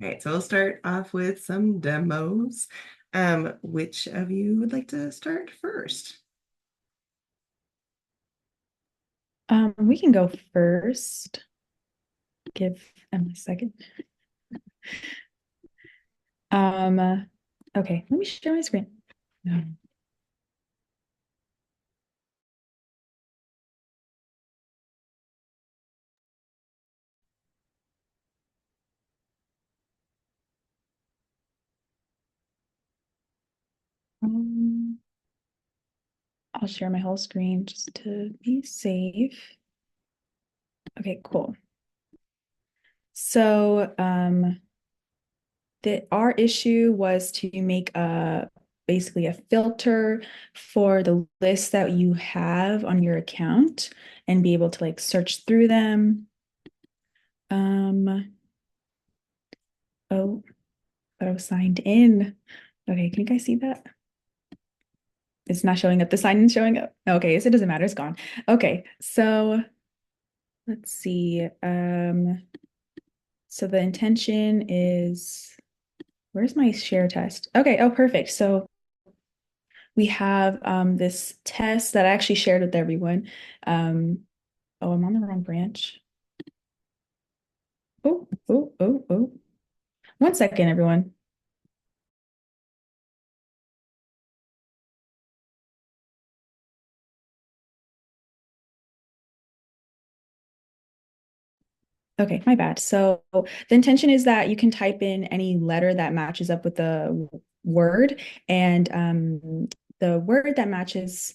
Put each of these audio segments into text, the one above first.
Okay, so we'll start off with some demos. Which of you would like to start first? We can go first. Give Emma a second. Um, okay, let me share my screen. Um, I'll share my whole screen just to be safe. Okay, cool. So, our issue was to make basically a filter for the list that you have on your account and be able to like search through them. Um, oh, but I was signed in. Okay, can you guys see that? It's not showing up. The sign is showing up. Okay, so it doesn't matter. It's gone. Okay, so let's see. So the intention is, where's my share test? Okay, oh, perfect. So we have this test that I actually shared with everyone. Um, oh, I'm on the wrong branch. Oh, oh, oh, oh. 1 second, everyone. Okay, my bad. So the intention is that you can type in any letter that matches up with the word, and the word that matches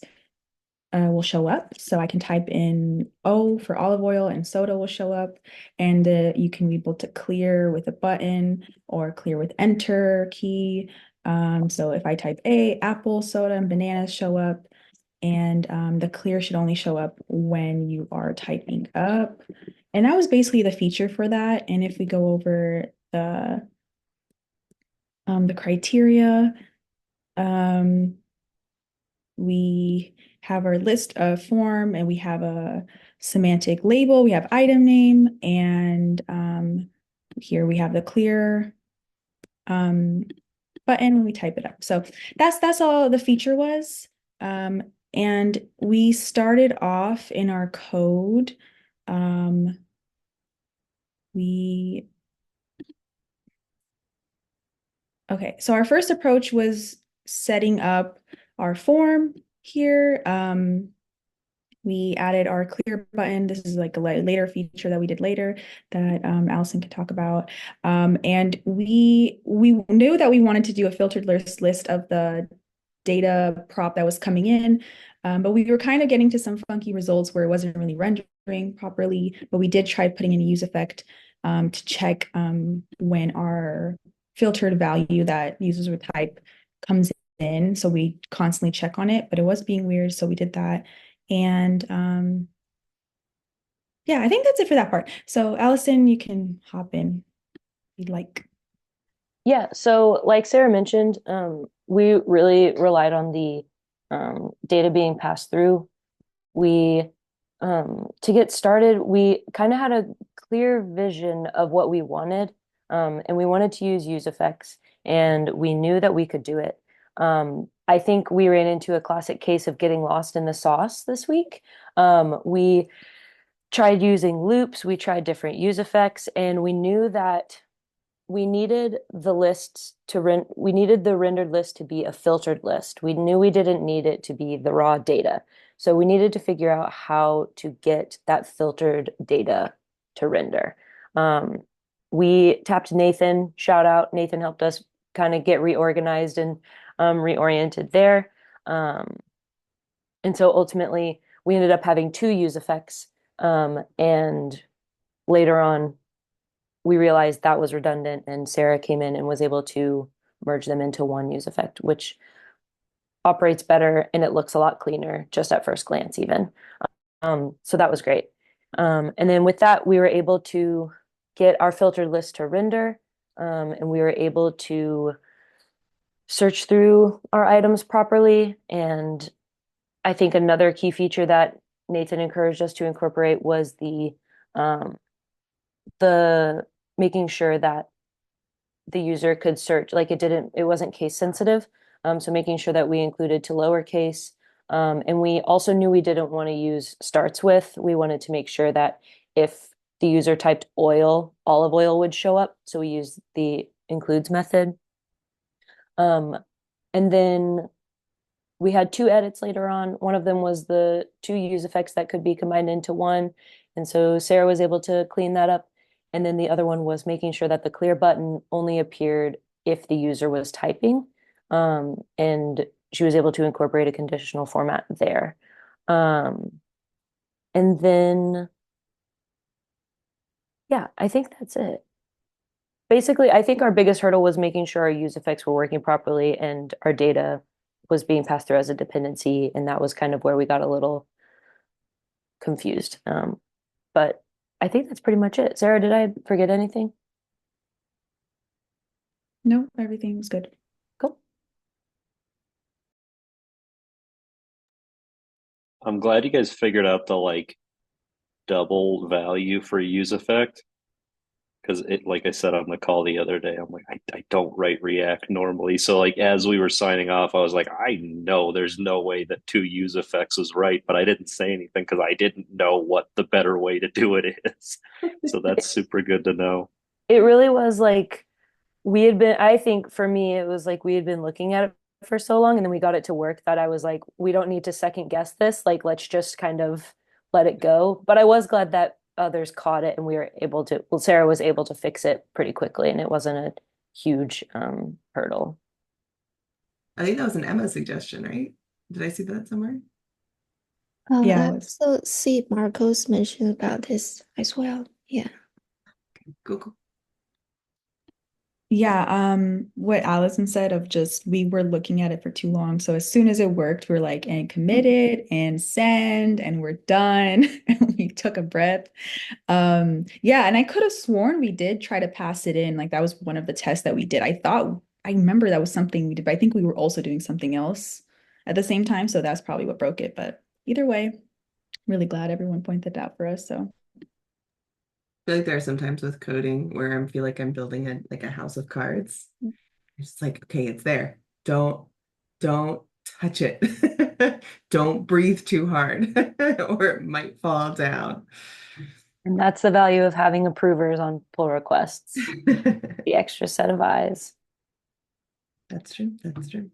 will show up. So I can type in O for olive oil and soda will show up. And you can be able to clear with a button or clear with enter key. So if I type A, apple, soda, and bananas show up. And the clear should only show up when you are typing up. And that was basically the feature for that. And if we go over the criteria, um, we have our list of form and we have a semantic label, we have item name, and here we have the clear um, button when we type it up. So that's all the feature was. And we started off in our code. Um, we Okay, so our first approach was setting up our form here. We added our clear button. This is like a later feature that we did later that Allison could talk about. And we knew that we wanted to do a filtered list of the data prop that was coming in, but we were kind of getting to some funky results where it wasn't really rendering properly. But we did try putting in a use effect to check when our filtered value that users would type comes in. So we constantly check on it, but it was being weird. So we did that. And yeah, I think that's it for that part. So Allison, you can hop in if you'd like. Yeah, so like Sarah mentioned, we really relied on the data being passed through. We, to get started, we kind of had a clear vision of what we wanted, and we wanted to use effects, and we knew that we could do it. I think we ran into a classic case of getting lost in the sauce this week. We tried using loops, we tried different use effects, and we knew that we needed the rendered list to be a filtered list. We knew we didn't need it to be the raw data. So we needed to figure out how to get that filtered data to render. Um, we tapped Nathan, shout out. Nathan helped us kind of get reorganized and reoriented there. Um, and so ultimately, we ended up having two use effects. And later on, we realized that was redundant, and Sarah came in and was able to merge them into one use effect, which operates better and it looks a lot cleaner just at first glance, even. So that was great. And then with that, we were able to get our filtered list to render, and we were able to search through our items properly. And I think another key feature that Nathan encouraged us to incorporate was um, the making sure that the user could search, like it wasn't case sensitive. So making sure that we included to lowercase. And we also knew we didn't want to use starts with. We wanted to make sure that if the user typed oil, olive oil would show up. So we used the includes method. And then we had two edits later on. One of them was the two use effects that could be combined into one. And so Sarah was able to clean that up. And then the other one was making sure that the clear button only appeared if the user was typing. And she was able to incorporate a conditional format there. And then, yeah, I think that's it. Basically, I think our biggest hurdle was making sure our use effects were working properly and our data was being passed through as a dependency. And that was kind of where we got a little confused. But I think that's pretty much it. Sarah, did I forget anything? No, everything was good. Cool. I'm glad you guys figured out the like double value for use effect. Because it, like I said on the call the other day, I'm like, I don't write React normally. So like as we were signing off, I was like, I know there's no way that two use effects is right, but I didn't say anything because I didn't know what the better way to do it is. So that's super good to know. It really was like I think for me, it was like we had been looking at it for so long and then we got it to work that I was like, we don't need to second guess this. Like, let's just kind of let it go. But I was glad that others caught it and we were able to, well, Sarah was able to fix it pretty quickly and it wasn't a huge hurdle. I think that was an Emma suggestion, right? Did I see that somewhere? Yeah, I it was. also see Marcos mention about this as well. Yeah. Cool, cool. Yeah, what Allison said of just we were looking at it for too long. So as soon as it worked, we're like, and committed and send, and we're done. And we took a breath. Yeah, and I could have sworn we did try to pass it in. Like that was one of the tests that we did. I remember that was something we did, but I think we were also doing something else at the same time. So that's probably what broke it. But either way, really glad everyone pointed it out for us. So I feel like there are some times with coding where I feel like I'm building a house of cards. It's just like, okay, it's there. Don't touch it. Don't breathe too hard or it might fall down. And that's the value of having approvers on pull requests, the extra set of eyes. That's true. That's true.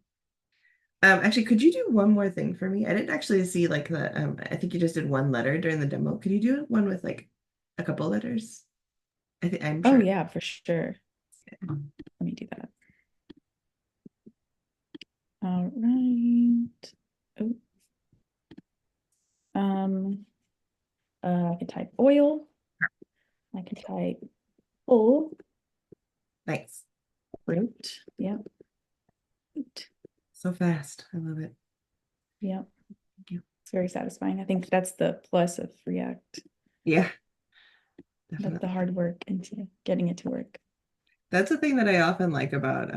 Actually, could you do one more thing for me? I didn't actually see like I think you just did one letter during the demo. Could you do one with like a couple letters? I'm oh sure. yeah, for sure. Let me do that. All right. Oh. I can type oil. I can type full Nice. fruit. Yep. Fruit. So fast. I love it. Yep. Thank you. It's very satisfying. I think that's the plus of React. Yeah, But definitely. the hard work into getting it to work. That's the thing that I often like about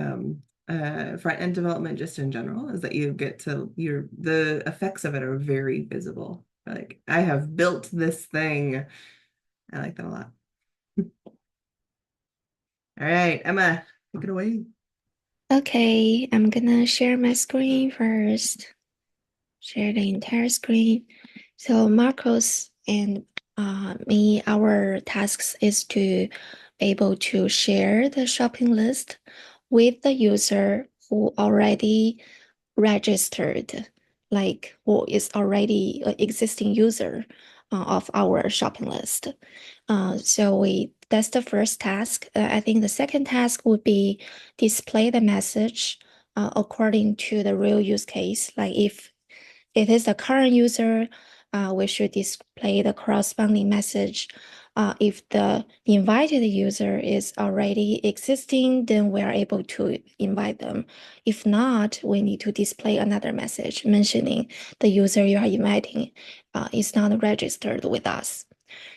front end development just in general is that you get to the effects of it are very visible. Like I have built this thing. I like that a lot. All right, Emma, take it away. Okay, I'm gonna share my screen first. Share the entire screen. So Marcos and me, our tasks is to able to share the shopping list with the user who already registered, like who is already an existing user of our shopping list. That's the first task. I think the second task would be display the message according to the real use case. Like if it is the current user, we should display the corresponding message. If the invited user is already existing, then we are able to invite them. If not, we need to display another message mentioning the user you are inviting is not registered with us.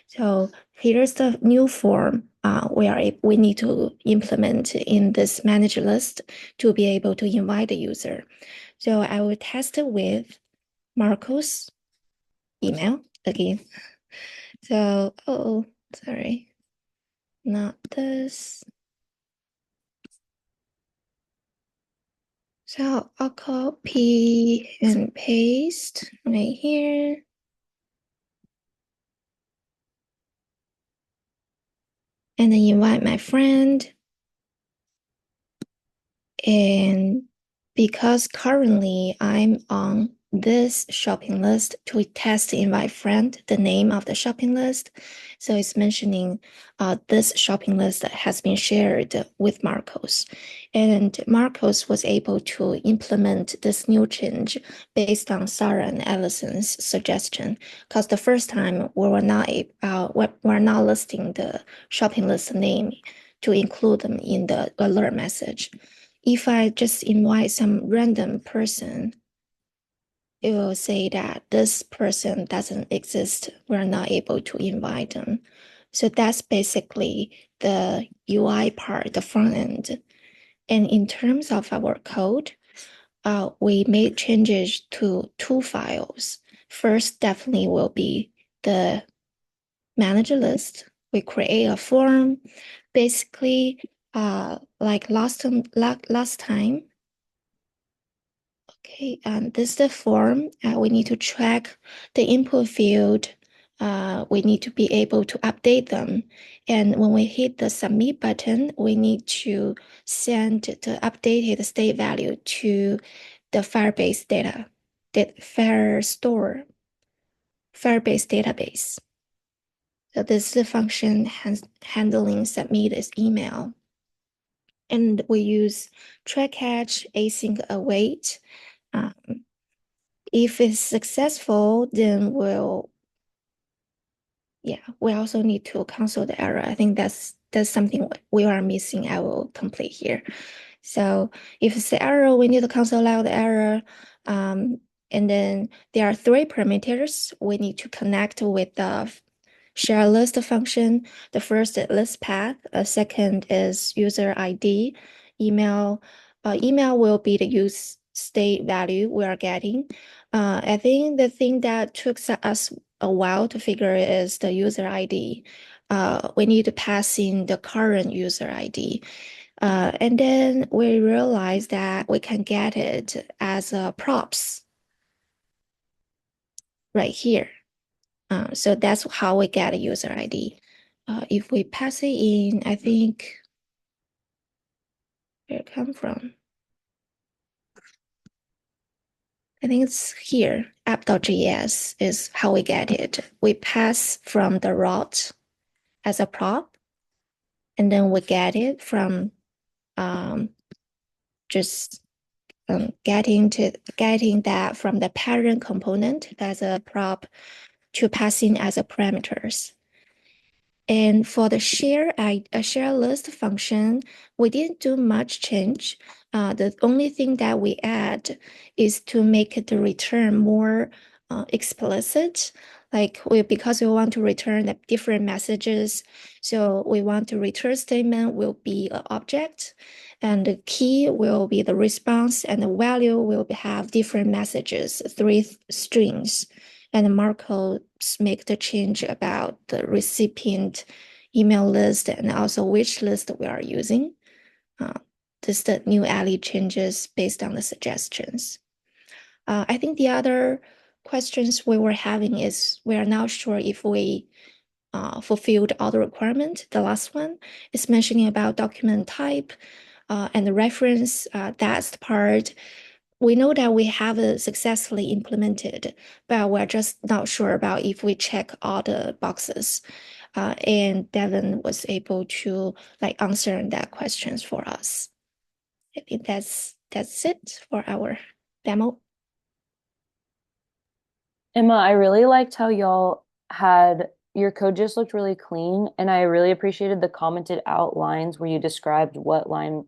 So here's the new form we need to implement in this manager list to be able to invite the user. So I will test it with Marcos email again. So, sorry, not this. So I'll copy and paste right here. And then invite my friend. And because currently I'm on this shopping list to test invite friend, the name of the shopping list. So it's mentioning this shopping list that has been shared with Marcos. And Marcos was able to implement this new change based on Sarah and Allison's suggestion. Because the first time we're not listing the shopping list name to include them in the alert message. If I just invite some random person, it will say that this person doesn't exist. We're not able to invite them. So that's basically the UI part, the front end. And in terms of our code, we made changes to two files. First, definitely will be the manager list. We create a form, basically, like last time. Okay, this is the form. We need to track the input field. We need to be able to update them. And when we hit the submit button, we need to send the updated state value to the Firebase data, the Firebase database. So this is the function handling submit as email. And we use track catch, async await. If it's successful, then we also need to console the error. I think that's something we are missing. I will complete here. So if it's the error, we need to console out the error. And then there are three parameters we need to connect with the share list function. The first is list path. Second is user ID. Email. Email will be the use state value we are getting. I think the thing that took us a while to figure is the user ID. We need to pass in the current user ID. And then we realized that we can get it as props right here. So that's how we get a user ID. If we pass it in, I think where it come from? I think it's here. App.js is how we get it. We pass from the route as a prop, and then we get it from just getting that from the parent component as a prop to passing as a parameters. And for the share list function, we didn't do much change. The only thing that we add is to make the return more explicit. Like because we want to return the different messages, so we want the return statement will be an object, and the key will be the response, and the value will have different messages, three strings. And Marco make the change about the recipient email list and also which list we are using. This the new alley changes based on the suggestions. I think the other questions we were having is we are not sure if we fulfilled all the requirement. The last one is mentioning about document type and the reference. That's the part we know that we have it successfully implemented, but we're just not sure about if we check all the boxes. And Devin was able to like answer that questions for us. I think that's it for our demo. Emma, I really liked how y'all had your code just looked really clean, and I really appreciated the commented out lines where you described what line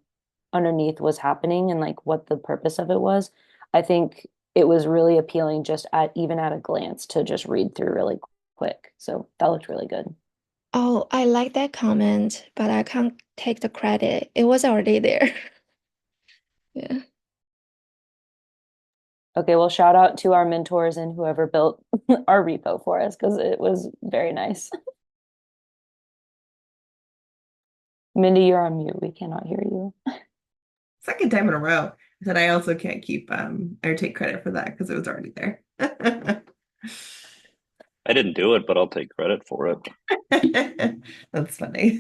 underneath was happening and like what the purpose of it was. I think it was really appealing just at even at a glance to just read through really quick. So that looked really good. Oh, I like that comment, but I can't take the credit. It was already there. Yeah. Okay, well, shout out to our mentors and whoever built our repo for us because it was very nice. Mindy, you're on mute. We cannot hear you. Second time in a row. said I also can't keep or take credit for that because it was already there. I didn't do it, but I'll take credit for it. That's funny.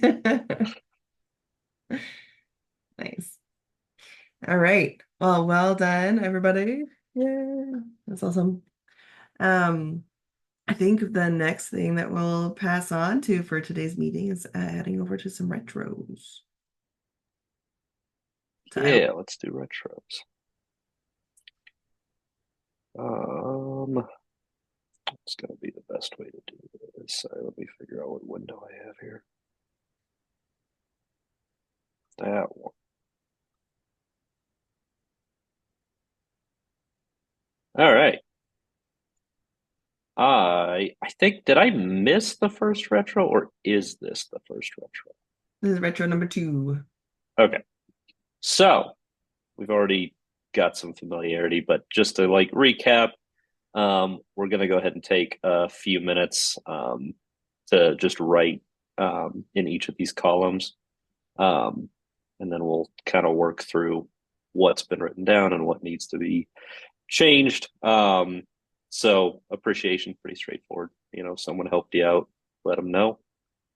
Nice. All right. Well done, everybody. Yeah, that's awesome. Um, I think the next thing that we'll pass on to for today's meeting is heading over to some retros. So Yeah, let's do retros. What's gonna be the best way to do this? Sorry, let me figure out what window I have here. That one. All right. I think, did I miss the first retro, or is this the first retro? this is retro number 2. Okay. So we've already got some familiarity, but just to like recap, we're gonna go ahead and take a few minutes to just write in each of these columns. Um, and then we'll kind of work through what's been written down and what needs to be changed. So appreciation, pretty straightforward. You know, someone helped you out, let them know.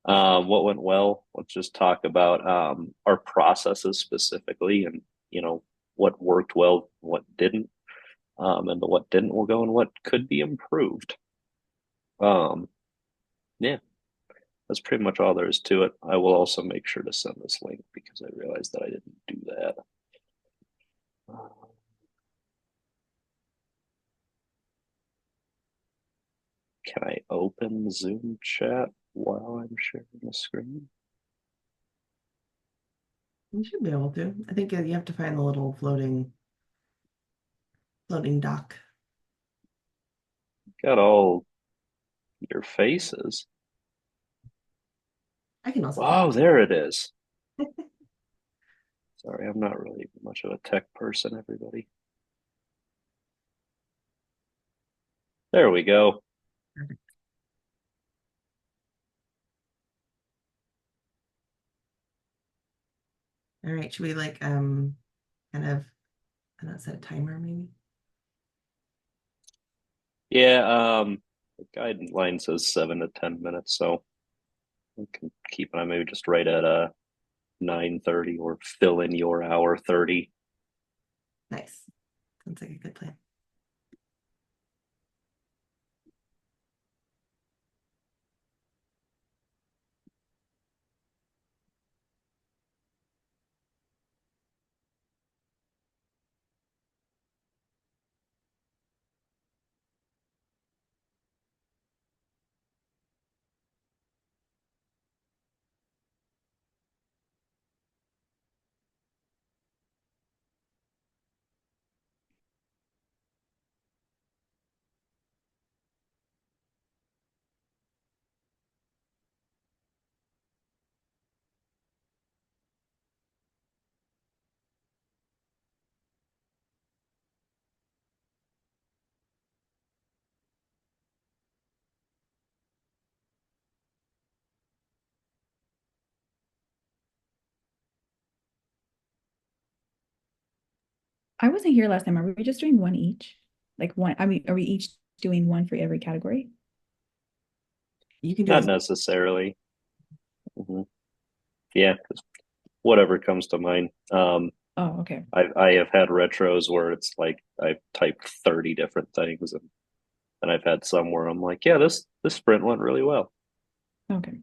What went well? Let's just talk about our processes specifically, and you know what worked well, what didn't, and the what didn't will go and what could be improved. Um, yeah, that's pretty much all there is to it. I will also make sure to send this link because I realized that I didn't do that. Can I open Zoom chat while I'm sharing the screen? You should be able to. I think you have to find the little floating dock. Got all your faces. I can also Oh, there it is. Sorry, I'm not really much of a tech person, everybody. There we go. Perfect. All right, should we like kind of I don't know, set a timer maybe? Yeah, the guideline says 7 to 10 minutes, so we can keep it on maybe just right at 9:30 or fill in your hour 30. Nice. Sounds like a good plan. I wasn't here last time. Are we just doing one each? Like one, I mean, are we each doing one for every category? You can do Not as necessarily. Hmm. Yeah, whatever comes to mind. Oh, okay. I have had retros where it's like I've typed 30 different things, and I've had some where I'm like, yeah, this sprint went really well. Okay.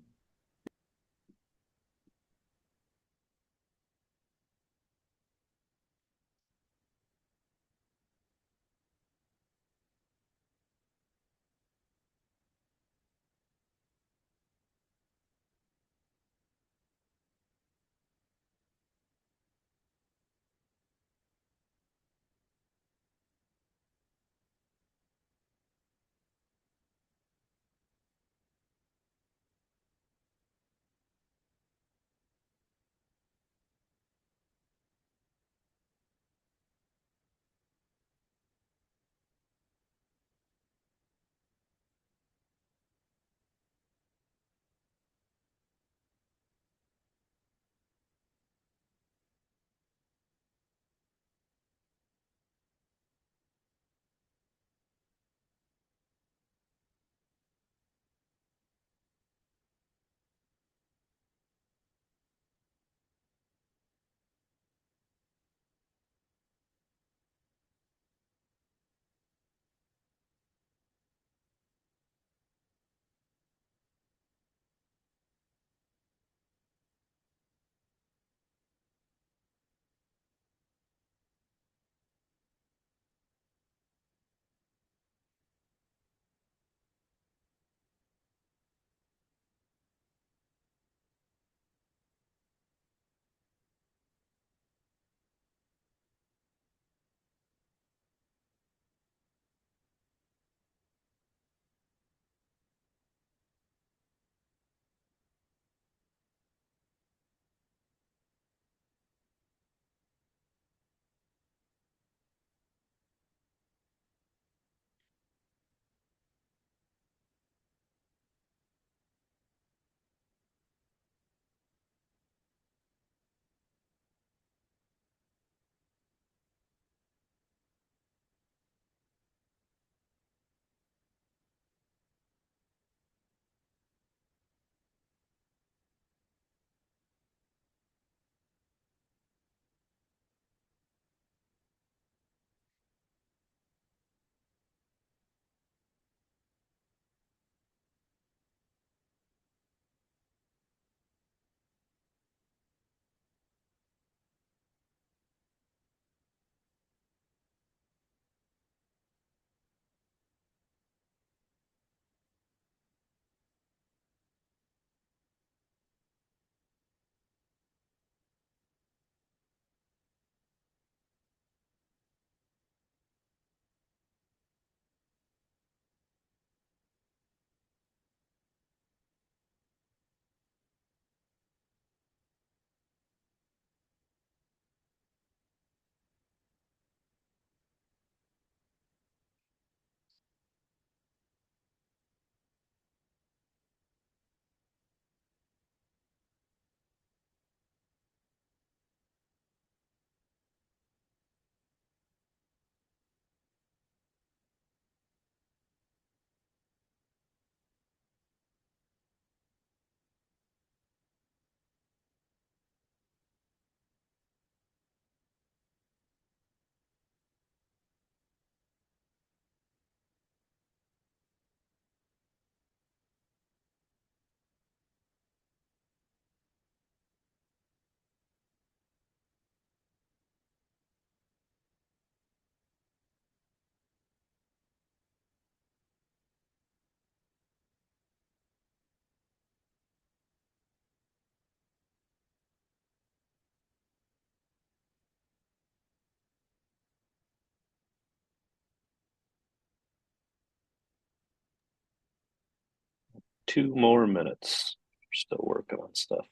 2 more minutes. We're still working on stuff.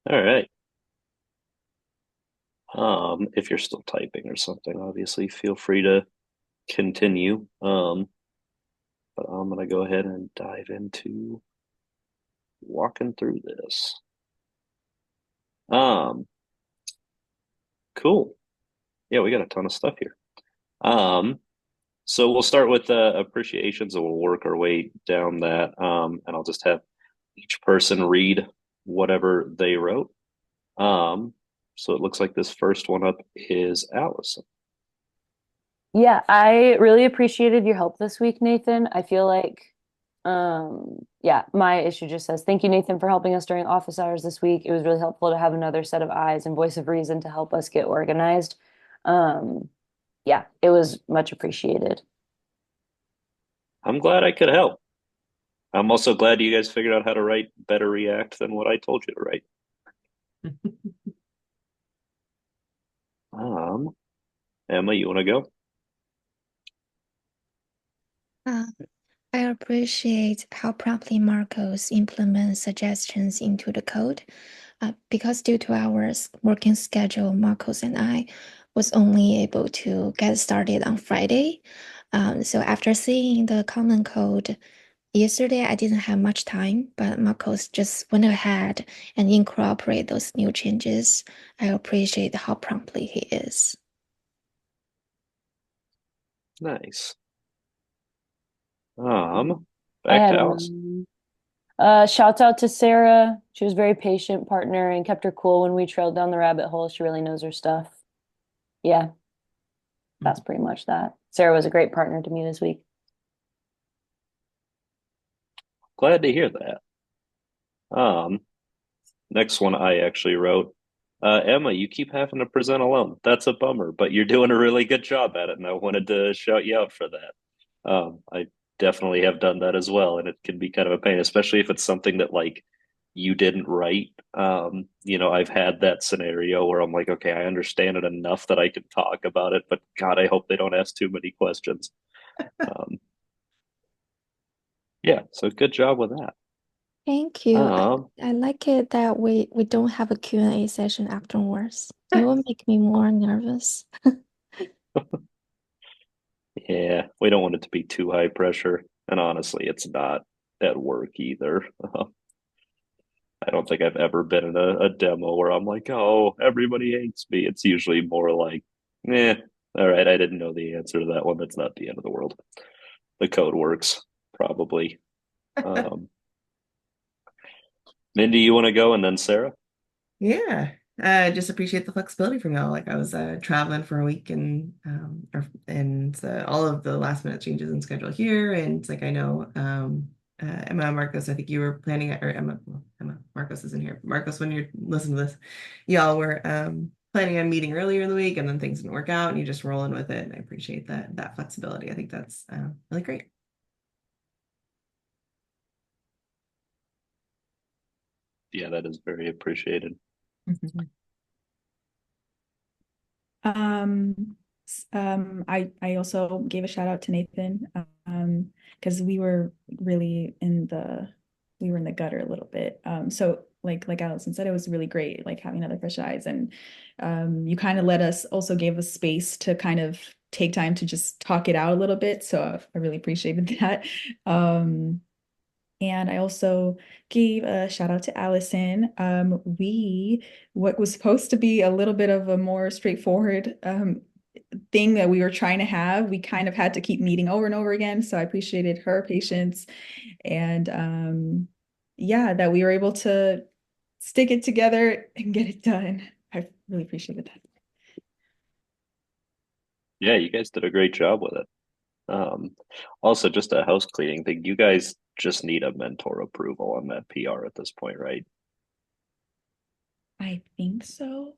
All right. If you're still typing or something, obviously feel free to continue. But I'm gonna go ahead and dive into walking through this. Um, cool. Yeah, we got a ton of stuff here. Um, so we'll start with appreciations and we'll work our way down that. And I'll just have each person read whatever they wrote. Um, so it looks like this first one up is Allison. Yeah, I really appreciated your help this week, Nathan. I feel like, yeah, my issue just says, thank you, Nathan, for helping us during office hours this week. It was really helpful to have another set of eyes and voice of reason to help us get organized. Um, yeah, it was much appreciated. I'm glad I could help. I'm also glad you guys figured out how to write better React than what I told you to write. Um, Emma, you want to go? Uh, I appreciate how promptly Marcos implements suggestions into the code. Because due to our working schedule, Marcos and I was only able to get started on Friday. So after seeing the common code yesterday, I didn't have much time, but Marcos just went ahead and incorporate those new changes. I appreciate how promptly he is. Nice. I Back had to a Alice. shouts out to Sarah. She was a very patient partner and kept her cool when we trailed down the rabbit hole. She really knows her stuff. Yeah, that's pretty much that. Sarah was a great partner to me this week. Glad to hear that. Um, Next one I actually wrote. Emma, you keep having to present alone. That's a bummer, but you're doing a really good job at it, and I wanted to shout you out for that. I definitely have done that as well, and it can be kind of a pain, especially if it's something that like you didn't write. I've had that scenario where I'm like, okay, I understand it enough that I can talk about it, but God, I hope they don't ask too many questions. Um, yeah, so good job with that. Thank you. Um, I like it that we don't have a Q&A session afterwards. It will make me more nervous. Yeah, we don't want it to be too high pressure. And honestly, it's not at work either. I don't think I've ever been in a demo where I'm like, oh, everybody hates me. It's usually more like, eh, all right, I didn't know the answer to that one. That's not the end of the world. The code works, probably. Um, Mindy, you want to go and then Sarah? Yeah. Just appreciate the flexibility from y'all. Like I was traveling for a week and all of the last minute changes in schedule here. And it's like I know Emma Marcos, I think you were planning or Emma, well, Emma Marcos isn't here. Marcos, when you're listening to this, y'all were planning on meeting earlier in the week and then things didn't work out and you just rolling with it. And I appreciate that flexibility. I think that's really great. Yeah, that is very appreciated. I also gave a shout out to Nathan, because we were really in the gutter a little bit. So like Allison said, it was really great, like having other fresh eyes, and you kind of also gave us space to kind of take time to just talk it out a little bit. So I really appreciated that. And I also gave a shout out to Allison. What was supposed to be a little bit of a more straightforward thing that we were trying to have, we kind of had to keep meeting over and over again. So I appreciated her patience and yeah, that we were able to stick it together and get it done. I really appreciated that. Yeah, you guys did a great job with it. Also, just a house cleaning thing. You guys just need a mentor approval on that PR at this point, right? I think so.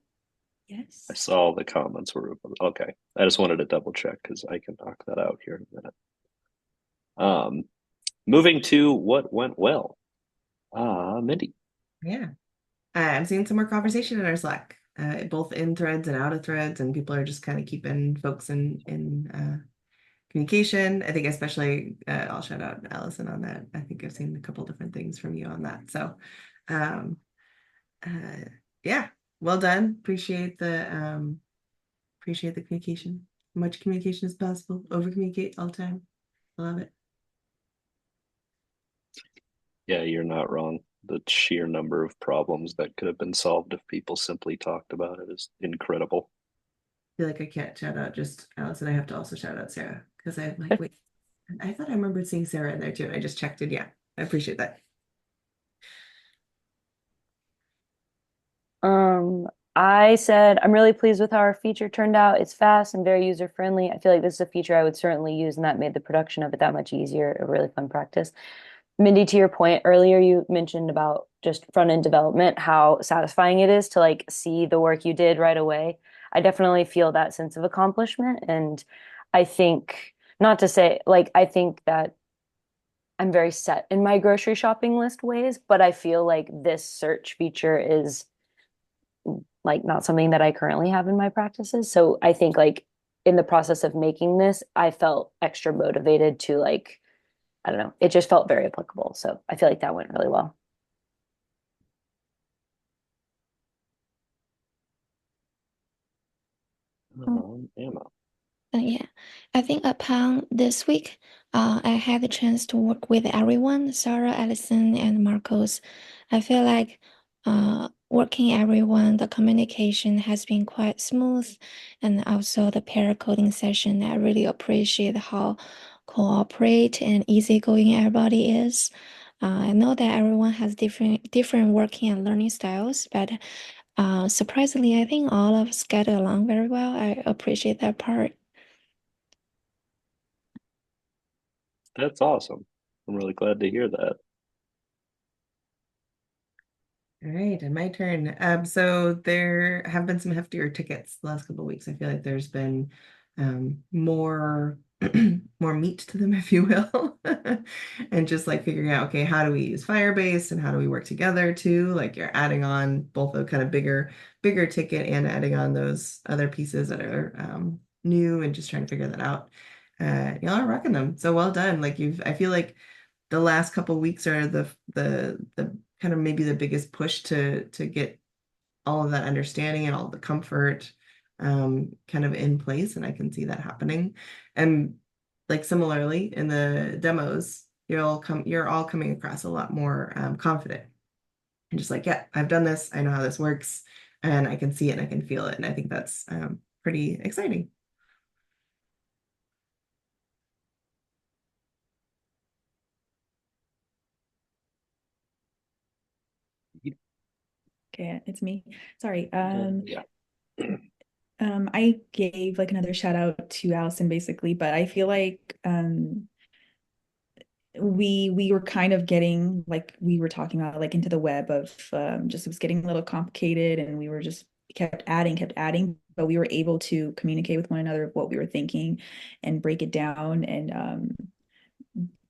I Yes. saw the comments were okay. I just wanted to double check because I can knock that out here in a minute. Moving to what went well. Mindy. Yeah. I'm seeing some more conversation in our Slack, both in threads and out of threads, and people are just kind of keeping folks in communication. I think especially I'll shout out Allison on that. I think I've seen a couple different things from you on that. So, um, uh, yeah, well done. Appreciate the communication. Much communication as possible. Over communicate all the time. I love it. Yeah, you're not wrong. The sheer number of problems that could have been solved if people simply talked about it is incredible. I feel like I can't shout out just Allison. I have to also shout out Sarah because I'm like, wait, I thought I remembered seeing Sarah in there too. And I just checked it. Yeah, I appreciate that. I said I'm really pleased with how our feature turned out. It's fast and very user friendly. I feel like this is a feature I would certainly use, and that made the production of it that much easier. A really fun practice. Mindy, to your point earlier, you mentioned about just front end development, how satisfying it is to like see the work you did right away. I definitely feel that sense of accomplishment. And I think, not to say, like, I think that I'm very set in my grocery shopping list ways, but I feel like this search feature is like not something that I currently have in my practices. So I think like in the process of making this, I felt extra motivated to like, I don't know, it just felt very applicable. So I feel like that went really well. Emma. Yeah, I think upon this week, I had the chance to work with everyone, Sarah, Allison, and Marcos. I feel like working everyone, the communication has been quite smooth, and also the pair coding session. I really appreciate how cooperate and easygoing everybody is. I know that everyone has different working and learning styles, but surprisingly, I think all of us get along very well. I appreciate that part. That's awesome. I'm really glad to hear that. All right, and my turn. So there have been some heftier tickets the last couple of weeks. I feel like there's been more more meat to them, if you will, and just like figuring out, okay, how do we use Firebase and how do we work together too? Like you're adding on both a kind of bigger ticket and adding on those other pieces that are new and just trying to figure that out. Y'all are rocking them. So well done. I feel like the last couple weeks are the kind of maybe the biggest push to get all of that understanding and all the comfort kind of in place, and I can see that happening. And like similarly in the demos, you're all coming across a lot more confident and just like, yeah, I've done this, I know how this works, and I can see it and I can feel it, and I think that's pretty exciting. Okay, it's me. Sorry. Yeah. I gave like another shout out to Allison basically, but I feel like we were kind of getting like we were talking about like into the web of just it was getting a little complicated and we were just kept adding, but we were able to communicate with one another of what we were thinking and break it down. And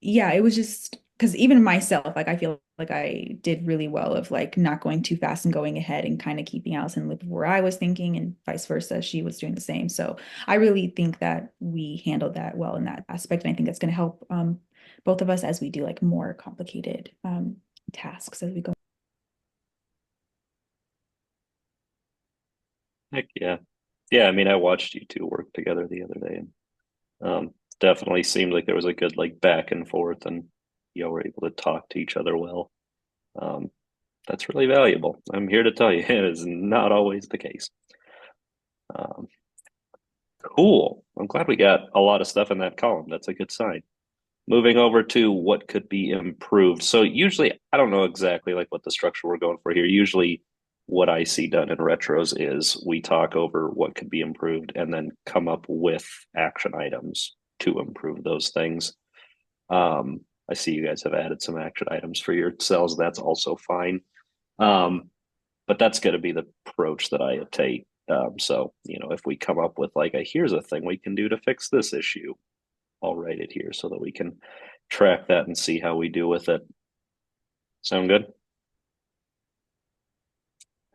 yeah, it was just because even myself, like I feel like I did really well of like not going too fast and going ahead and kind of keeping Allison live where I was thinking and vice versa. She was doing the same. So I really think that we handled that well in that aspect. And I think that's going to help both of us as we do like more complicated tasks as we go. Heck yeah. Yeah, I mean, I watched you two work together the other day, and definitely seemed like there was a good like back and forth, and you know, were able to talk to each other well. Um, that's really valuable. I'm here to tell you, it is not always the case. Um, cool. I'm glad we got a lot of stuff in that column. That's a good sign. Moving over to what could be improved. So usually, I don't know exactly like what the structure we're going for here. Usually, what I see done in retros is we talk over what could be improved and then come up with action items to improve those things. I see you guys have added some action items for your cells. That's also fine. Um, but that's going to be the approach that I take. So, you know, if we come up with like a here's a thing we can do to fix this issue, I'll write it here so that we can track that and see how we do with it. Sound good?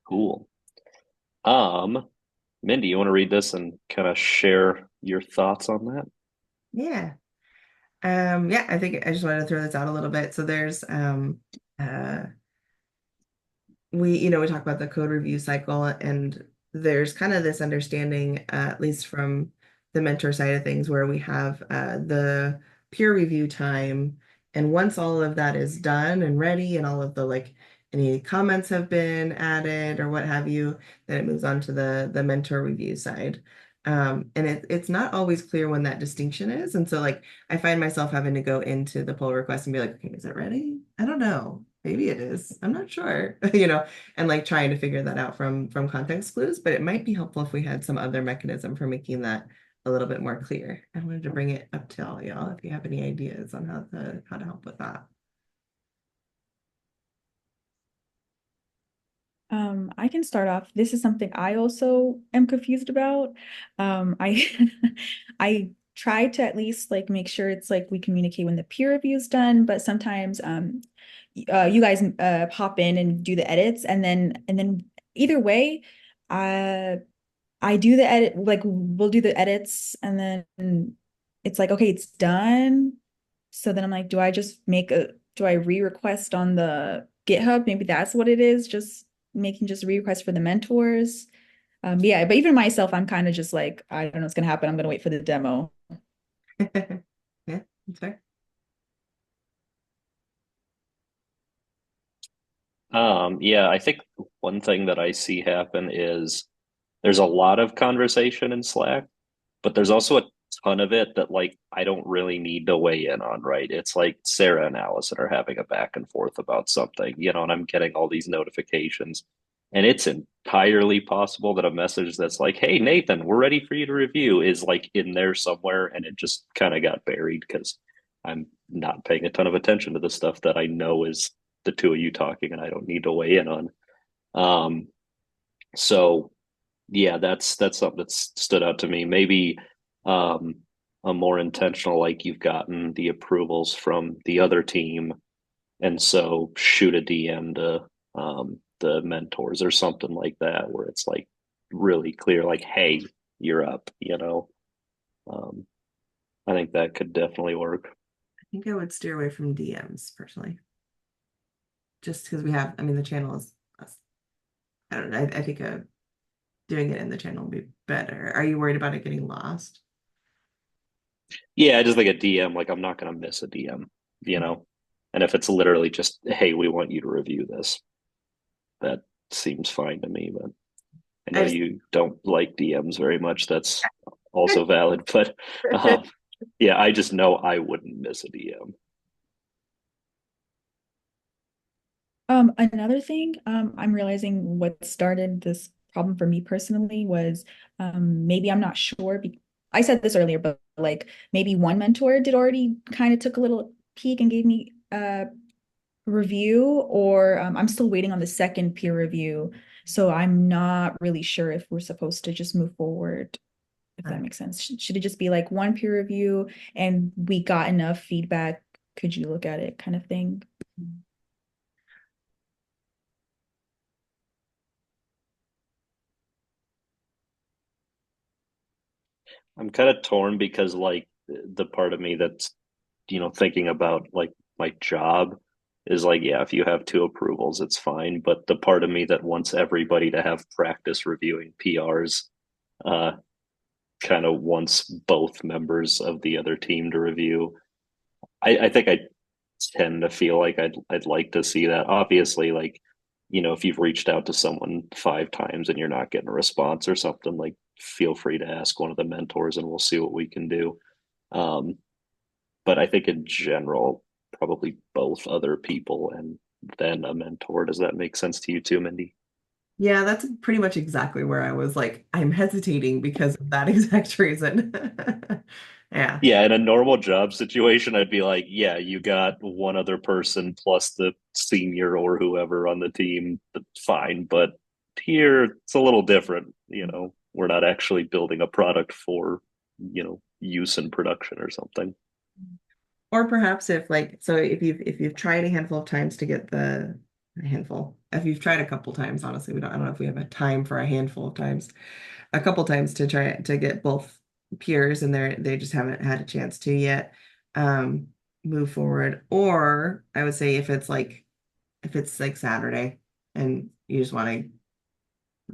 Cool. Mindy, you want to read this and kind of share your thoughts on that? Yeah. Yeah, I think I just wanted to throw this out a little bit. So there's uh we talk about the code review cycle, and there's kind of this understanding, at least from the mentor side of things, where we have the peer review time. And once all of that is done and ready, and all of the like any comments have been added or what have you, then it moves on to the mentor review side. And it's not always clear when that distinction is. And so like I find myself having to go into the pull request and be like, okay, is it ready? I don't know. Maybe it is. I'm not sure, and like trying to figure that out from context clues, but it might be helpful if we had some other mechanism for making that a little bit more clear. I wanted to bring it up to all y'all if you have any ideas on how to help with that. I can start off. This is something I also am confused about. I I try to at least like make sure it's like we communicate when the peer review is done, but sometimes you guys pop in and do the edits, and then either way, uh I do the edit, like we'll do the edits, and then it's like, okay, it's done. So then I'm like, do I re-request on the GitHub? Maybe that's what it is, just making just a re-request for the mentors. Yeah, but even myself, I'm kind of just like, I don't know what's gonna happen. I'm gonna wait for the demo. Yeah, that's fair. Yeah, I think one thing that I see happen is there's a lot of conversation in Slack, but there's also a ton of it that like I don't really need to weigh in on, right? It's like Sarah and Allison are having a back and forth about something, you know, and I'm getting all these notifications. And it's entirely possible that a message that's like, hey, Nathan, we're ready for you to review is like in there somewhere and it just kind of got buried because I'm not paying a ton of attention to the stuff that I know is the two of you talking and I don't need to weigh in on. Um, so yeah, that's something that's stood out to me. Maybe um, a more intentional, like you've gotten the approvals from the other team, and so shoot a DM to the mentors or something like that, where it's like really clear, like, hey, you're up. You know, um, I think that could definitely work. I think I would steer away from DMs personally, just because I mean, the channel is, I don't know, I think doing it in the channel would be better. Are you worried about it getting lost? Yeah, just like a DM, like I'm not gonna miss a DM, you know. And if it's literally just, hey, we want you to review this, that seems fine to me. But I know I just you don't like DMs very much. That's also valid. But yeah, I just know I wouldn't miss a DM. Another thing, I'm realizing what started this problem for me personally was maybe I'm not sure. I said this earlier, but like maybe one mentor did already kind of took a little peek and gave me a review, or I'm still waiting on the second peer review. So I'm not really sure if we're supposed to just move forward, if that makes sense. Should it just be like one peer review and we got enough feedback? Could you look at it kind of thing? I'm kind of torn because like the part of me that's, thinking about like my job is like, yeah, if you have two approvals, it's fine. But the part of me that wants everybody to have practice reviewing PRs, uh, kind of wants both members of the other team to review. I think I tend to feel like I'd like to see that. Obviously, like, if you've reached out to someone 5 times and you're not getting a response or something, like feel free to ask one of the mentors and we'll see what we can do. Um, but I think in general, probably both other people and then a mentor. Does that make sense to you too, Mindy? Yeah, that's pretty much exactly where I was like, I'm hesitating because of that exact reason. Yeah. Yeah, in a normal job situation, I'd be like, yeah, you got one other person plus the senior or whoever on the team, fine. But here it's a little different. We're not actually building a product for, use in production or something. Or perhaps if like so if you've tried a handful of times to get a handful, if you've tried a couple times, honestly, I don't know if we have a time for a handful of times, a couple times to try to get both peers and they just haven't had a chance to yet, um, move forward. Or I would say if it's like Saturday and you just want to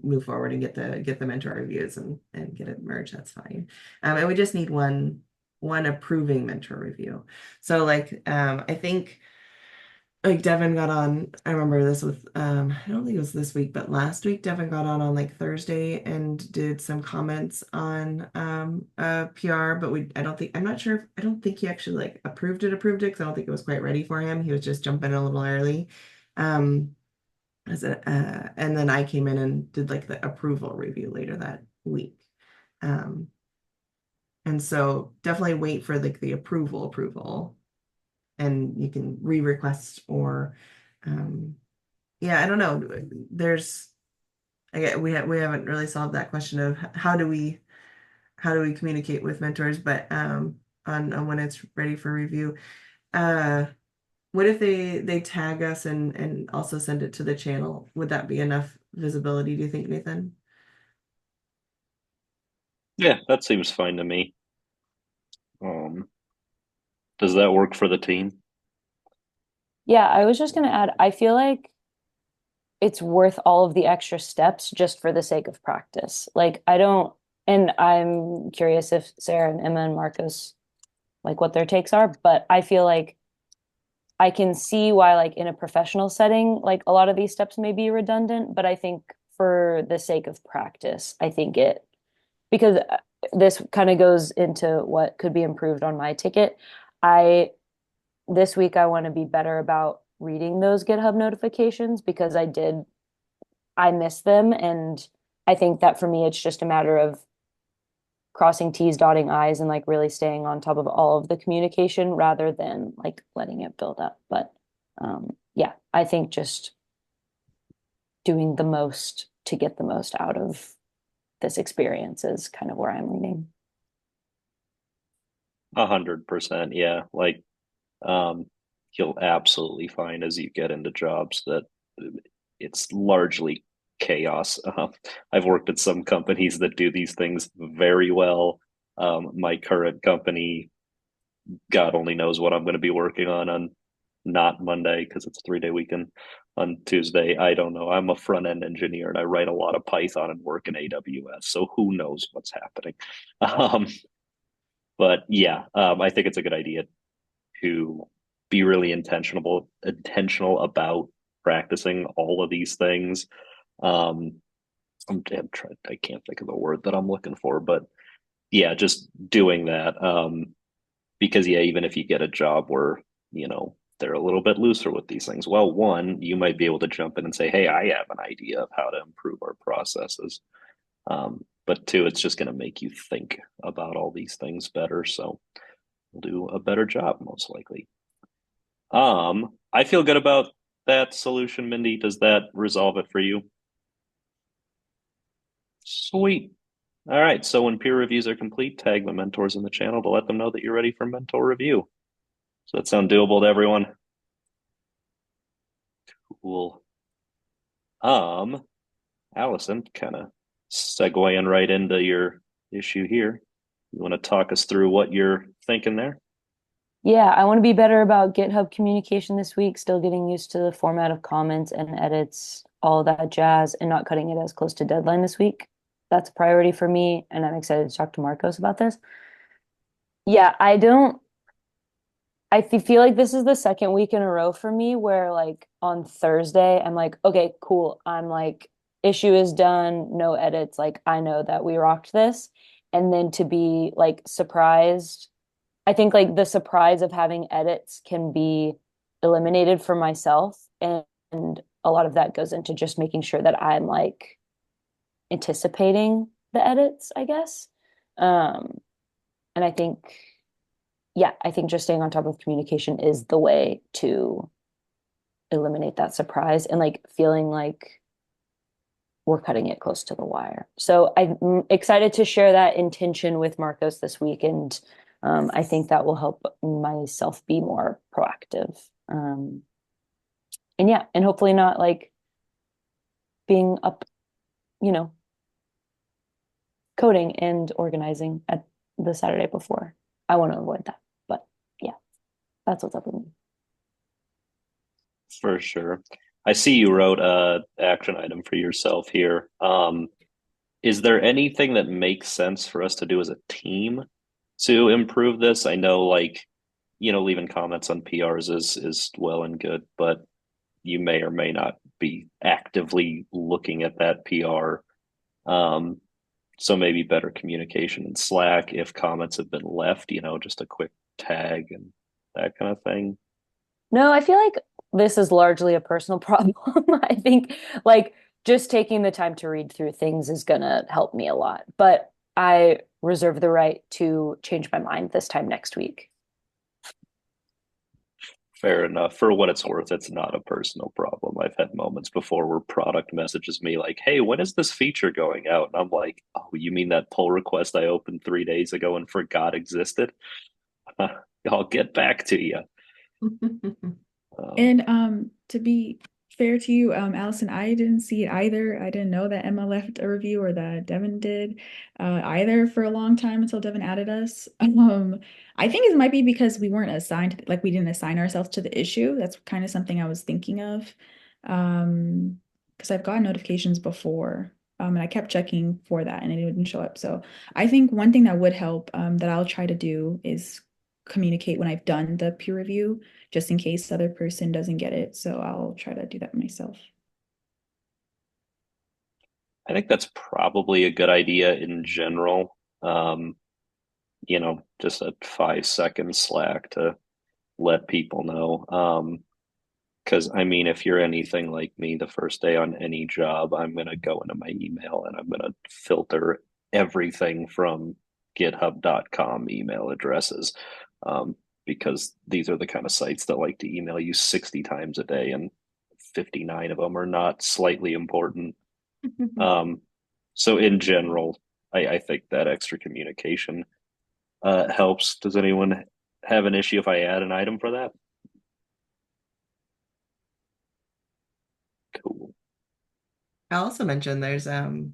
move forward and get the mentor reviews and get it merged, that's fine. And we just need one approving mentor review. So like I think like Devin got on, I remember this with I don't think it was this week, but last week Devin got on like Thursday and did some comments on PR, but I'm not sure, I don't think he actually like approved it because I don't think it was quite ready for him. He was just jumping a little early. Um and then I came in and did like the approval review later that week. Um, and so definitely wait for like the approval, and you can re-request or, um, yeah, I don't know. There's, we haven't really solved that question of how do we communicate with mentors, but on when it's ready for review. Uh, what if they tag us and also send it to the channel? Would that be enough visibility, do you think, Nathan? Yeah, that seems fine to me. Um, does that work for the team? Yeah, I was just going to add, I feel like it's worth all of the extra steps just for the sake of practice. Like, I don't, and I'm curious if Sarah and Emma and Marcus, like what their takes are, but I feel like I can see why, like in a professional setting, like a lot of these steps may be redundant, but I think for the sake of practice, I think because this kind of goes into what could be improved on my ticket. I, this week, I want to be better about reading those GitHub notifications because I miss them. And I think that for me, it's just a matter of crossing T's, dotting I's, and like really staying on top of all of the communication rather than like letting it build up. But yeah, I think just doing the most to get the most out of this experience is kind of where I'm leaning. 100%. Yeah. Like, um, you'll absolutely find as you get into jobs that it's largely chaos. I've worked at some companies that do these things very well. My current company, God only knows what I'm going to be working on not Monday because it's a 3-day weekend. On Tuesday, I don't know. I'm a front end engineer and I write a lot of Python and work in AWS. So who knows what's happening? Um, but yeah, I think it's a good idea to be really intentional about practicing all of these things. Um, I'm trying, I can't think of the word that I'm looking for, but yeah, just doing that. Because yeah, even if you get a job where, they're a little bit looser with these things. Well, one, you might be able to jump in and say, hey, I have an idea of how to improve our processes. But two, it's just going to make you think about all these things better. So we'll do a better job, most likely. I feel good about that solution, Mindy. Does that resolve it for you? Sweet. All right. So when peer reviews are complete, tag the mentors in the channel to let them know that you're ready for mentor review. Does that sound doable to everyone? Cool. Allison, kind of segueing right into your issue here. You want to talk us through what you're thinking there? Yeah, I want to be better about GitHub communication this week, still getting used to the format of comments and edits, all of that jazz, and not cutting it as close to deadline this week. That's a priority for me, and I'm excited to talk to Marcos about this. Yeah, I feel like this is the second week in a row for me where like on Thursday, I'm like, okay, cool. I'm like, issue is done, no edits. Like, I know that we rocked this. And then to be like surprised, I think like the surprise of having edits can be eliminated for myself. And a lot of that goes into just making sure that I'm like anticipating the edits, I guess. And I think, yeah, I think just staying on top of communication is the way to eliminate that surprise and like feeling like we're cutting it close to the wire. So I'm excited to share that intention with Marcos this week. And I think that will help myself be more proactive. And yeah, and hopefully not like being up, you know, coding and organizing at the Saturday before. I want to avoid that. But yeah, that's what's up with me. For sure. I see you wrote a action item for yourself here. Is there anything that makes sense for us to do as a team to improve this? I know like, leaving comments on PRs is well and good, but you may or may not be actively looking at that PR. So maybe better communication in Slack if comments have been left, just a quick tag and that kind of thing. No, I feel like this is largely a personal problem. I think like just taking the time to read through things is gonna help me a lot. But I reserve the right to change my mind this time next week. Fair enough. For what it's worth, it's not a personal problem. I've had moments before where product messages me like, hey, when is this feature going out? And I'm like, oh, you mean that pull request I opened 3 days ago and forgot existed? I'll get back to you. And to be fair to you, Allison, I didn't see it either. I didn't know that Emma left a review or that Devin did either for a long time until Devin added us. I think it might be because we weren't assigned, like we didn't assign ourselves to the issue. That's kind of something I was thinking of. Because I've gotten notifications before. And I kept checking for that and it didn't show up. So I think one thing that would help that I'll try to do is communicate when I've done the peer review, just in case the other person doesn't get it. So I'll try to do that myself. I think that's probably a good idea in general. Just a 5 second Slack to let people know. Because I mean, if you're anything like me, the first day on any job, I'm gonna go into my email and I'm gonna filter everything from github.com email addresses. Because these are the kind of sites that like to email you 60 times a day and 59 of them are not slightly important. So in general, I think that extra communication helps. Does anyone have an issue if I add an item for that? Cool. I also mentioned there's something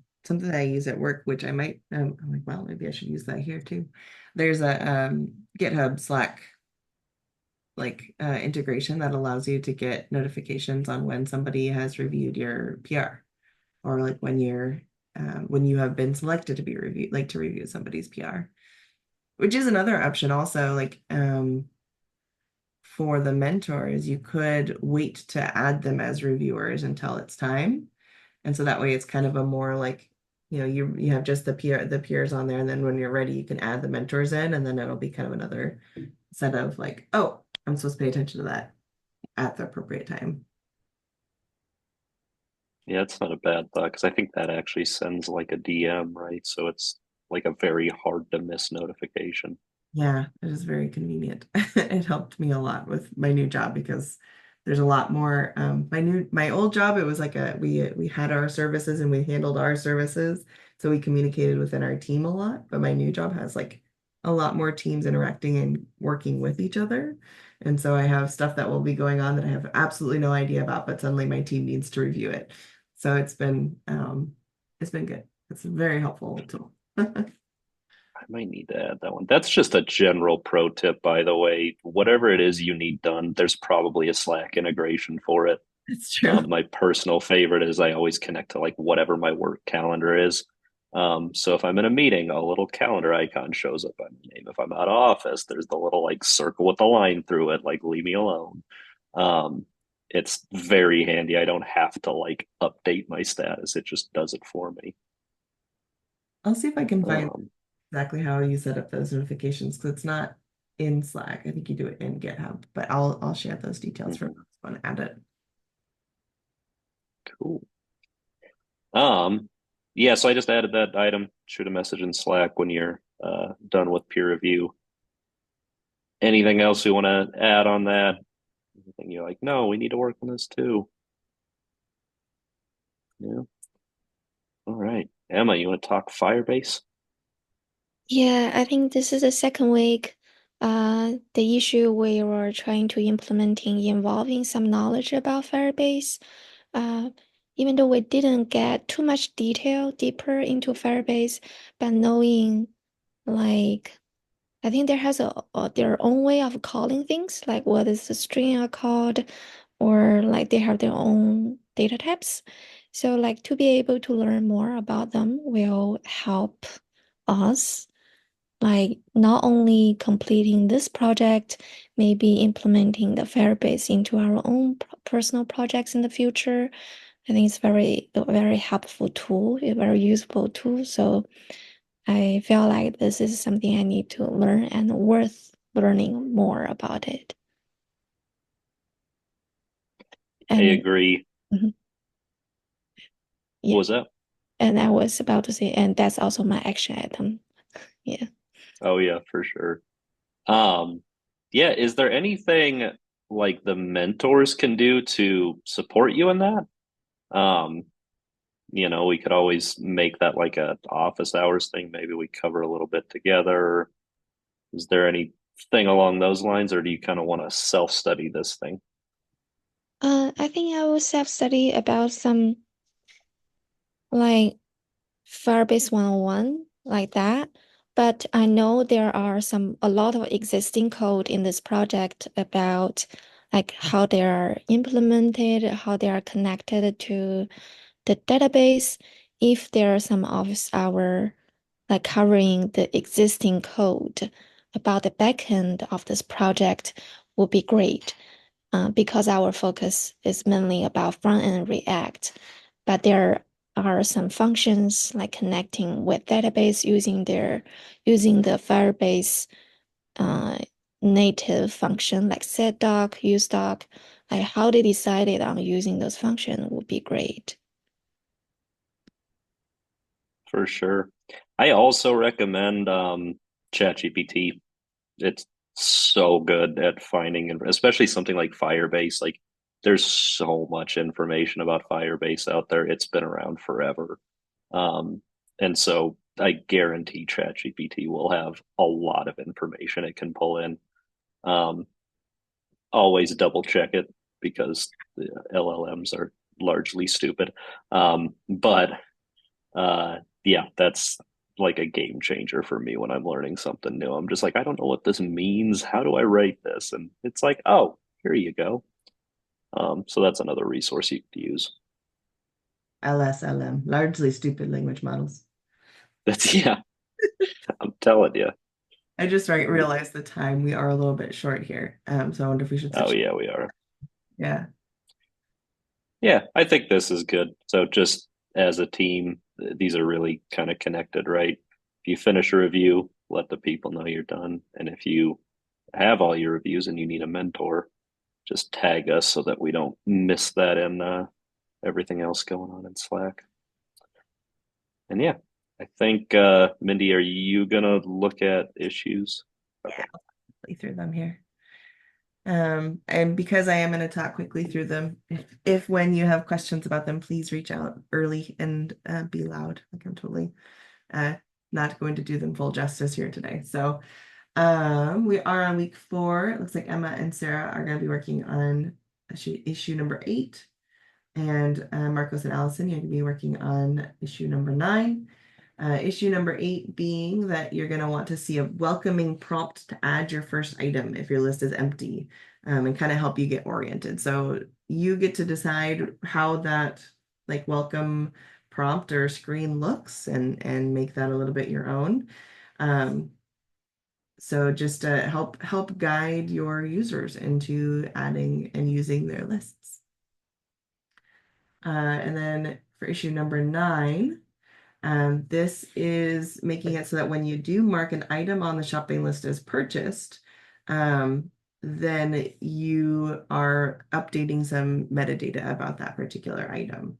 that I use at work, which I might I'm like, well, maybe I should use that here too. There's a GitHub Slack like integration that allows you to get notifications on when somebody has reviewed your PR, or like when you have been selected to be reviewed, like to review somebody's PR, which is another option also. Like for the mentors, you could wait to add them as reviewers until it's time. And so that way it's kind of a more like, you have just the peers on there, and then when you're ready, you can add the mentors in, and then it'll be kind of another set of like, oh, I'm supposed to pay attention to that. at the appropriate time. Yeah, it's not a bad thought because I think that actually sends like a DM, right? So it's like a very hard to miss notification. Yeah, it is very convenient. It helped me a lot with my new job because there's a lot more. My old job, it was like we had our services and we handled our services, so we communicated within our team a lot. But my new job has like a lot more teams interacting and working with each other, and so I have stuff that will be going on that I have absolutely no idea about, but suddenly my team needs to review it. So it's been good. It's a very helpful tool. I might need to add that one. That's just a general pro tip, by the way. Whatever it is you need done, there's probably a Slack integration for it. It's true. My personal favorite is I always connect to like whatever my work calendar is. So if I'm in a meeting, a little calendar icon shows up on my name. If I'm out of office, there's the little like circle with the line through it, like leave me alone. Um, it's very handy. I don't have to like update my status. It just does it for me. I'll see if I can find Um, exactly how you set up those notifications because it's not in Slack. I think you do it in GitHub, but I'll share those details from mhm, this one. Add it. cool. Um, yeah, so I just added that item. Shoot a message in Slack when you're done with peer review. Anything else you want to add on that? Anything you're like, no, we need to work on this too. Yeah. All right. Emma, you want to talk Firebase? Yeah, I think this is the second week. The issue we were trying to implementing involving some knowledge about Firebase. Uh, Even though we didn't get too much detail deeper into Firebase, but knowing like I think there has their own way of calling things, like what is the string are called, or like they have their own data types. So like to be able to learn more about them will help us like not only completing this project, maybe implementing the Firebase into our own personal projects in the future. I think it's a very helpful tool, a very useful tool. So I feel like this is something I need to learn and worth learning more about it. I And agree. mhm, What yeah, was that? and I was about to say, and that's also my action item. Yeah. Oh yeah, for sure. Um, yeah, is there anything like the mentors can do to support you in that? Um, we could always make that like a office hours thing. Maybe we cover a little bit together. Is there anything along those lines, or do you kind of want to self-study this thing? I think I will self-study about some like Firebase 101 like that. But I know there are a lot of existing code in this project about like how they are implemented, how they are connected to the database. If there are some of our like covering the existing code about the backend of this project would be great. Because our focus is mainly about front-end React, but there are some functions like connecting with database using the Firebase uh, native function like setDoc, useDoc. Like how they decided on using those functions would be great. For sure. I also recommend ChatGPT. It's so good at finding, and especially something like Firebase. Like, there's so much information about Firebase out there. It's been around forever. Um, and so I guarantee ChatGPT will have a lot of information it can pull in. Um, Always double check it because the LLMs are largely stupid. But yeah, that's like a game changer for me when I'm learning something new. I'm just like, I don't know what this means. How do I write this? And it's like, oh, here you go. So that's another resource you could use. LSLM, largely stupid language models. That's yeah, I'm telling you. I just realized the time we are a little bit short here. So I wonder if we should Oh switch. yeah, we are. Yeah. Yeah, I think this is good. So just as a team, these are really kind of connected, right? If you finish a review, let the people know you're done. And if you have all your reviews and you need a mentor, just tag us so that we don't miss that in everything else going on in Slack. And yeah, I think Mindy, are you gonna look at issues? Okay. I'll play through them here. And because I am going to talk quickly through them, if when you have questions about them, please reach out early and be loud. Like I'm totally not going to do them full justice here today. So we are on week 4. It looks like Emma and Sarah are going to be working on issue number 8. And Marcos and Allison, you're going to be working on issue number 9. Issue number 8 being that you're going to want to see a welcoming prompt to add your first item if your list is empty, and kind of help you get oriented. So you get to decide how that like welcome prompt or screen looks and make that a little bit your own. So just to help guide your users into adding and using their lists. And then for issue number 9, this is making it so that when you do mark an item on the shopping list as purchased, then you are updating some metadata about that particular item.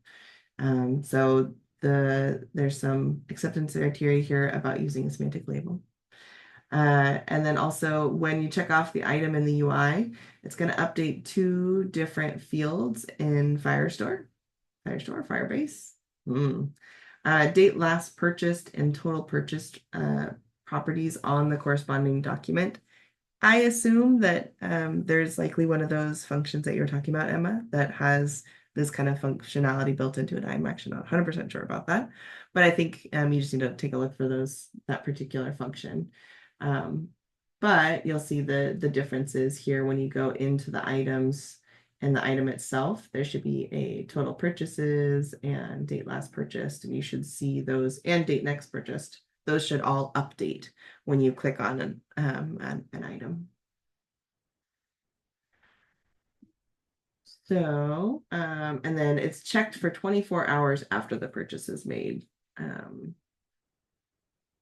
So there's some acceptance criteria here about using a semantic label. And then also when you check off the item in the UI, it's going to update 2 different fields in Firebase. Date last purchased and total purchased properties on the corresponding document. I assume that there's likely one of those functions that you were talking about, Emma, that has this kind of functionality built into it. I'm actually not 100% sure about that, but I think you just need to take a look for that particular function. But you'll see the differences here when you go into the items and the item itself. There should be a total purchases and date last purchased, and you should see those, and date next purchased. Those should all update when you click on an item. So, and then it's checked for 24 hours after the purchase is made.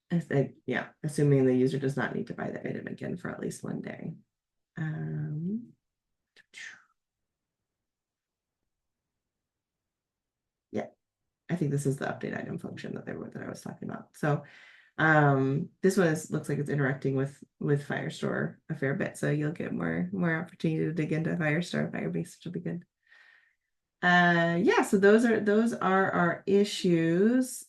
I think, yeah, assuming the user does not need to buy the item again for at least 1 day. Yeah, I think this is the update item function that I was talking about. So this one looks like it's interacting with Firestore a fair bit, so you'll get more opportunity to dig into Firestore, Firebase, which will be good. Yeah, so those are our issues.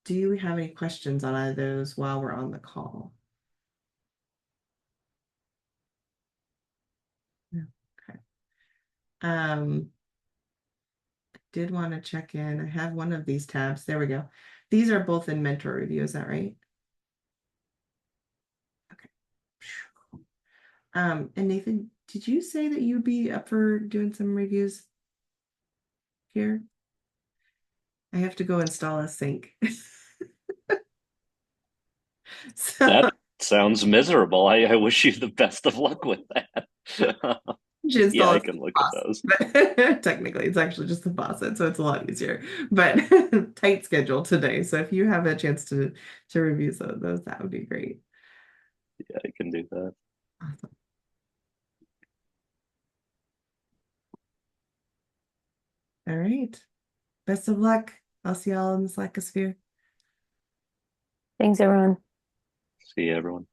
Do we have any questions on either of those while we're on the call? Okay. Did want to check in. I have one of these tabs. There we go. These are both in mentor review, is that right? Okay. And Nathan, did you say that you'd be up for doing some reviews here? I have to go install a sync. So That sounds miserable. I wish you the best of luck with that. Yeah, I can look at those. Technically, it's actually just the faucet, so it's a lot easier. But tight schedule today. So if you have a chance to review some of those, that would be great. Yeah, I can do that. Awesome. All right. Best of luck. I'll see y'all in the Slackosphere. Thanks, everyone. See you, everyone.